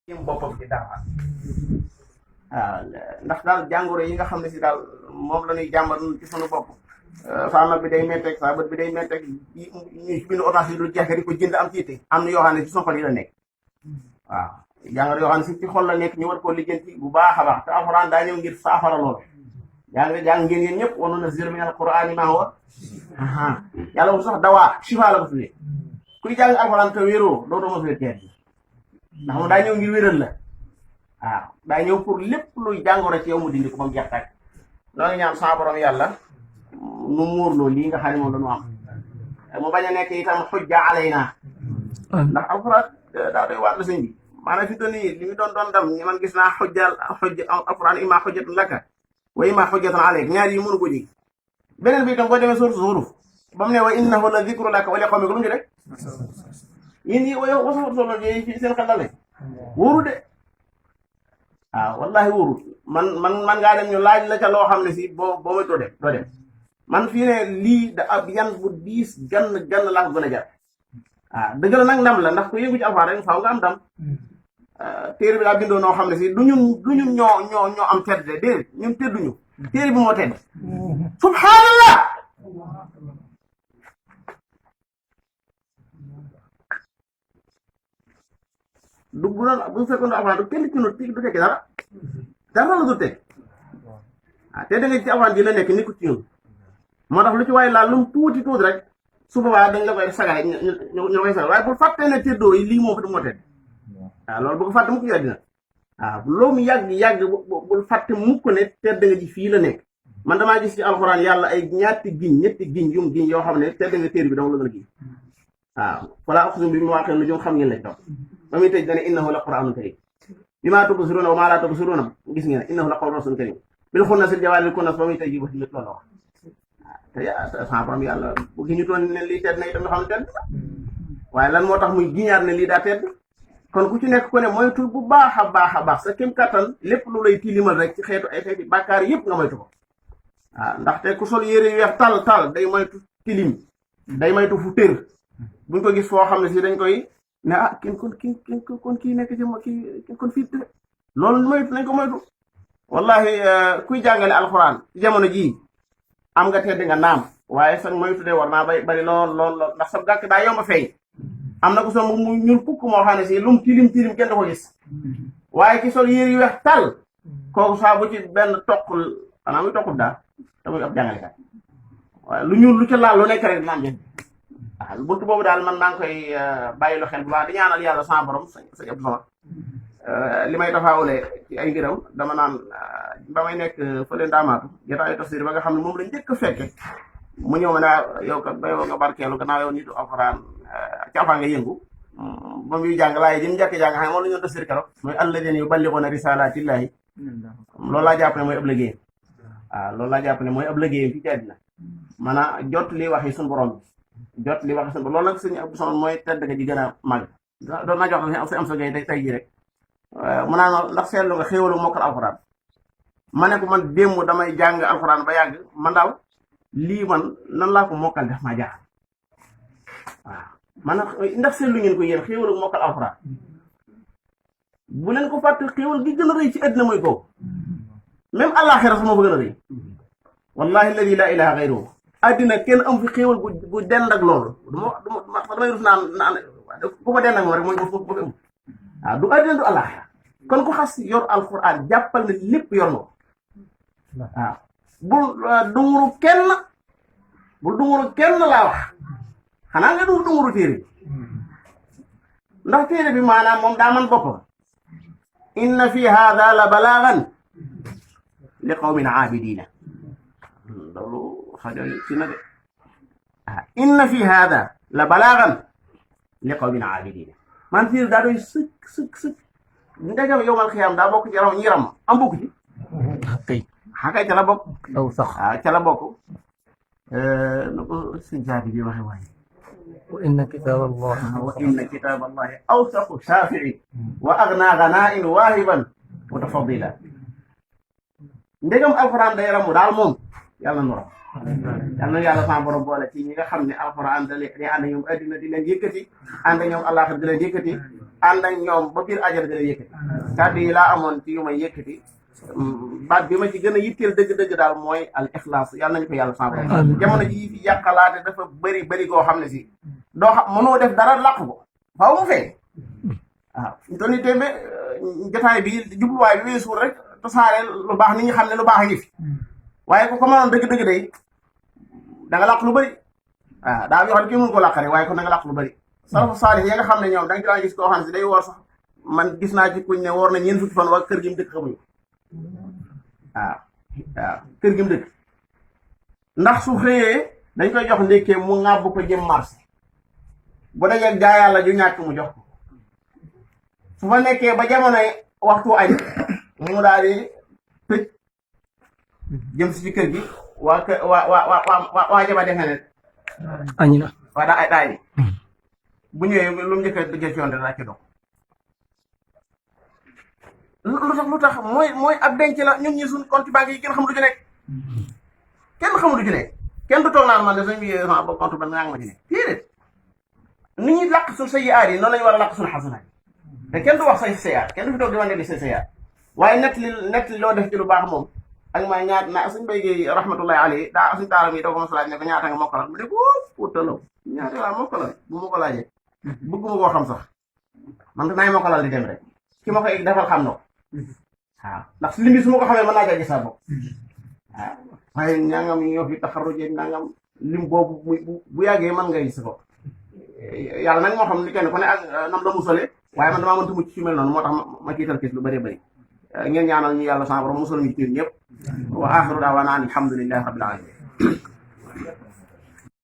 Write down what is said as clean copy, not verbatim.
yëm boppam ci dara waaw ndax daal jàngoro yi nga xam ne si daal moom la ñuy jàmbat ci sunu bopp sama bi day metteeg sa bët bi day metteeg ñu bindu orange yi dul jeexe di ko jënd am tiite am na yoo xam ne ci sunu xol yi la nekk waaw jàngoro yoo xam ne si ci xol la nekk ñu war koo lijjanti bu baax a baax te alxuraan daa ñëw ngir saafara lool jàng ngeen yéen ñëpp wa nunazzilu mina al-qur'ani ma huwa yàlla bu sax dawaa shifa la ko tuddee kuy jàng alxuraan te wéroo dootoo mos a teer ndax moom daa ñëw ngir wéral la waaw daa ñëw pour lépp luy jàngoro ci yow mu dindi ko ba mu jeex tàkk noonu ñaan sa borom yàlla nu muurloo lii nga xam ne moom la ñu am mu bañ a nekk itam xujja alayna ndax alxuraan daa doy waat la sëñ bi maanaam fi doon li mu doon dam ñi man gis naa xujja alxuraan imma xujjatun laka wa imma xujjatun alayk ñaar yi mënu ko ji beneen bi itam boo demee sourate Zuhruf ba mu ne wa innahu la zikru laka wa li qawmika lu mu ci rek yéen yi wasawat solo yi ci seen xel la wóoru de waaw wallahi wóoru man ngaa dem ñu laaj la ca loo xam ne si boo may doo dem man fii ne lii da ab yan bu diis gann laa ko gën a jar waaw dëgg la nag ndam la ndax ku yëngu ci alxuraan rek faaw nga am ndam téere bi daa bindoo noo xam ne si du ñun ñoo am tedd de déedéet ñun tedduñu téere bi moo tedd subhanallah bu fekkoon ne alxuraan du kenn ci du tekki dara la du tekki te da nga ci alxuraan ji la nekk ni ko ci ñun moo tax lu ci waaye laal lu mu tuuti rek su boobaa dañ la koy sagale ñu koy sagal waaye bu fàttee ne teddoo yi lii moo fi moo tedd waaw loolu bu ko fàtte mukk yàddina waaw loo mu yàgg bul fàtte mukk ne tedd nga ji fii la nekk man damaa gis ci alxuraan yàlla ay ñetti giñ yum giñ yoo xam ne tedd nga téere bi dama la gën a giñ waaw falaa uqsimu bi mawaaqi'in nujuum xam ngeen lañ doon ba muy tëj dane innahu la qur'aanun kariim bimaa tubsiruuna wa maa laa tubsiruuna gis ngeen innahu la qawlu rasuulin kariim bil xunnasil jawaaril kunnas ba muy tëj ji ba lépp loolu wax te sa borom yàlla bu gi ñu toon ne lii tedd na itam nga xam ne tedd waaye lan moo tax muy giñaar ne lii daa tedd kon ku ci nekk ku ne moytu bu baax a baax sa kem kattan lépp lu lay tilimal rek ci xeetu ay xeeti bàkkaar yëpp nga moytu ko waaw ndaxte ku sol yére yu weex tal day moytu tilim day moytu fu tër buñ ko gis foo xam ne si dañ koy ne kon kii nekk ci kii kon fii loolu moytu nañ ko moytu wallahi kuy jàngale alxuraan ci jamono jii am nga tedd nga naam waaye sax moytu de war naa bari lool ndax sa gàkk daa yomb a feeñ am na ko sol mu ñuul kukk moo xam ne si lum tilim kenn du ko gis waaye ki sol yére yu weex tal kooku saa bu ci benn toqul xanaa muy toqul daal te muy ab jàngalekat waaye lu ñuul lu ca laal lu nekk rek dina am jënd waaw buntu boobu daal man maa ngi koy bàyyi lu xel bu baax di ñaanal yàlla sama borom sa ëpp sama li may tafaawulee ci ay mbiram dama naan ba may nekk fële ndaamaatu jotaayu tafsir ba nga xam ne moom lañ njëkk a fekke mu ñëw ma ne yow kat ba yow nga barkeelu gannaaw yow nitu alxuraan ci alxuraan nga yëngu ba muy jàng laay ji mu njëkk jàng xam ne moom la ñu doon tafsir keroog mooy alladina yuballiguna risalatillahi loolu laa jàpp ne mooy ab liggéeyam waaw loolu laa jàpp ne mooy ab liggéeyam fi ci àddina maanaam jot li waxi suñu borom bi jot li waxi suñu borom loolu nag suñu ab son mooy tedd nga ji gën a màgg doon naa jox am sa gay tey jii rek mu naan ndax seetlu nga xéewalu mokkal alxuraan ma ne ko man démb damay jàng alxuraan ba yàgg man daal lii man nan laa ko mokkal def maa jaaxal waaw man ndax seetlu ngeen ko yéen xéewalu mokkal alxuraan bu leen ko fàtte xéewal gi gën a rëy ci àddina mooy kooku même àllaaxira sama fa gën a rëy wallahi alladi laa ilaaha gayruhu àddina kenn am fi xéewal gu dend ak loolu damay rus naan ku ma dend ak moom rek mooy boo fi am waaw du àddina du àllaaxira kon ku xas yor alxuraan jàppal ne lépp yor nga waaw bul dunguru kenn laa wax xanaa nga dunguru téere bi ndax téere bi maanaam moom daa man boppam inna fi hada la balaagan li qawmin aabidina loolu xajal ci na de inna fi hada la balaagan li qawmin aabidina man téere daa doy sëkk ndegam yowmal xiyaam daa bokk ci raw ñi ram am bokk ci xakay ca la bokk aw sax ca la bokk na ko sëñ Saadi bi waxe waaye wa inna kitaab allahi awsaqu shafii wa agna ganain waahiban mutafadila ndegam alxuraan day ramu daal moom yàlla na rox yàlla na yàlla sama borom boole ci ñi nga xam ne alxuraan da leen ànd ñoom addina di leen yëkkati ànd ak ñoom àllaaxira di leen yëkkati ànd ak ñoom ba biir ajara di leen yëkkati kàddu yi laa amoon ci yu may yëkkati baat bi ma ci gën a yitteel dëgg-dëgg daal mooy al ixlaas yàlla nañu ko yàlla sama borom jamono ji fi yàqalaate dafa bëri goo xam ne si doo xam mënoo def dara làq ko faaw mu fee waaw to ni témbe jotaay bi jubluwaay bi weesuur rek tasaare lu baax nit ñi xam ne lu baax a ngi fi waaye ko mënoon dëgg-dëgg day da nga làq lu bëri waaw daa yoo xam ne kii mënu ko làq rek waaye kon da nga làq lu bëri salafu saalih ya nga xam ne ñoom da nga ci daan gis koo xam ne si day woor sax man gis naa ci kuñ ne woor na ñeent fukki fan waa kër gi mu dëkk xamuñu waaw kër gi mu dëkk ndax su xëyee dañ koy jox ndékkee mu ŋàbb ko jëm marché bu dajee gaa yàlla ju ñàkk mu jox ko su fa nekkee ba jamonoy waxtu añ mu daal di tëj jëm si ci kër gi waa kër waa jaba defe ne añi na waa daa ay daay bu ñëwee lu mu njëkk a dëggee ci yoon daa ci dox lu tax mooy ab denc la ñun ñi suñ compte banque yi kenn xamul du ci nekk kenn xamul du ci nekk kenn du toog naan man de sañ bi sama ba compte banque nga ma ci nekk déedéet ni ñuy làq suñ sayyi'aat yi noonu la ñu war a làq suñ xasanaat te kenn du wax say sayyi'aat kenn du fi toog di wane di say sayyi'aat waaye nett li loo def ci lu baax moom ak ma ñaat na suñ béy gi rahmatullahi alayhi daa suñ taaram yi doo ko mos laaj ne ko ñaata nga mokkalal mu ne ko puutalaw ñaata laa mokkalal bu ma ko laajee bëgguma koo xam sax man danaay mokkalal di dem rek ki ma koy defal xam na ko waaw ndax li mi su ma ko xamee mën naa jaa sa bopp waaw waaye ñangam ñoo fi taxarujee nangam lim boobu bu yàggee mën nga gis sa bopp yàlla nag moo xam ni kenn ku ne ak nam la musale waaye man damaa mënta mucc ci mel noonu moo tax ma ciital kis lu bëree bëri ngeen ñaanal ñu yàlla sama borom musal ñu ci ñun ñëpp wa axiru daawaana alhamdulillahi rabbil alamin